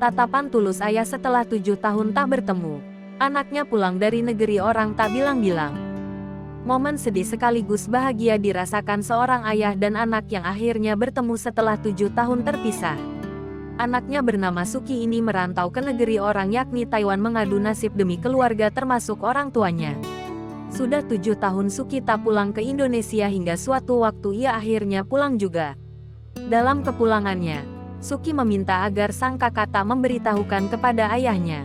Tatapan tulus ayah setelah 7 tahun tak bertemu. Anaknya pulang dari negeri orang tak bilang-bilang. Momen sedih sekaligus bahagia dirasakan seorang ayah dan anak yang akhirnya bertemu setelah 7 tahun terpisah. Anaknya bernama Suki ini merantau ke negeri orang yakni Taiwan mengadu nasib demi keluarga termasuk orang tuanya. Sudah 7 tahun Suki tak pulang ke Indonesia hingga suatu waktu ia akhirnya pulang juga. Dalam kepulangannya, Suki meminta agar sang kakak tak memberitahukan kepada ayahnya.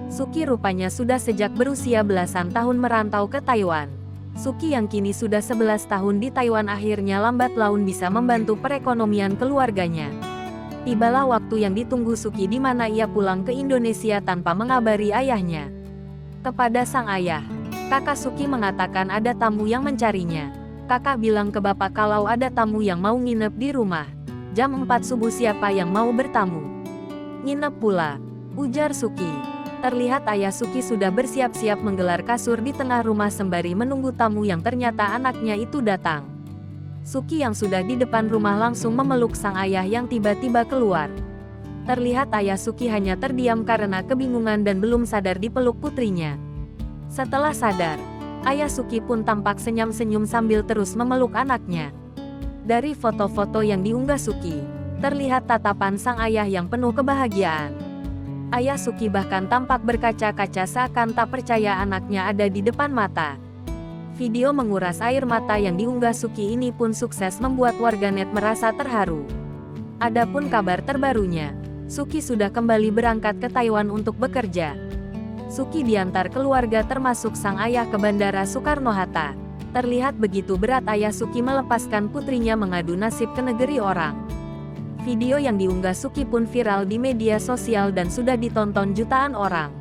Suki rupanya sudah sejak berusia belasan tahun merantau ke Taiwan. Suki yang kini sudah 11 tahun di Taiwan akhirnya lambat laun bisa membantu perekonomian keluarganya. Tibalah waktu yang ditunggu Suki di mana ia pulang ke Indonesia tanpa mengabari ayahnya. Kepada sang ayah, kakak Suki mengatakan ada tamu yang mencarinya. Kakak bilang ke bapak kalau ada tamu yang mau nginep di rumah. Jam 4 subuh siapa yang mau bertamu? Nginep pula, ujar Suki. Terlihat ayah Suki sudah bersiap-siap menggelar kasur di tengah rumah sembari menunggu tamu yang ternyata anaknya itu datang. Suki yang sudah di depan rumah langsung memeluk sang ayah yang tiba-tiba keluar. Terlihat ayah Suki hanya terdiam karena kebingungan dan belum sadar dipeluk putrinya. Setelah sadar, ayah Suki pun tampak senyum-senyum sambil terus memeluk anaknya. Dari foto-foto yang diunggah Suki, terlihat tatapan sang ayah yang penuh kebahagiaan. Ayah Suki bahkan tampak berkaca-kaca seakan tak percaya anaknya ada di depan mata. Video menguras air mata yang diunggah Suki ini pun sukses membuat warganet merasa terharu. Adapun kabar terbarunya, Suki sudah kembali berangkat ke Taiwan untuk bekerja. Suki diantar keluarga termasuk sang ayah ke Bandara Soekarno-Hatta. Terlihat begitu berat ayah Suki melepaskan putrinya mengadu nasib ke negeri orang. Video yang diunggah Suki pun viral di media sosial dan sudah ditonton jutaan orang.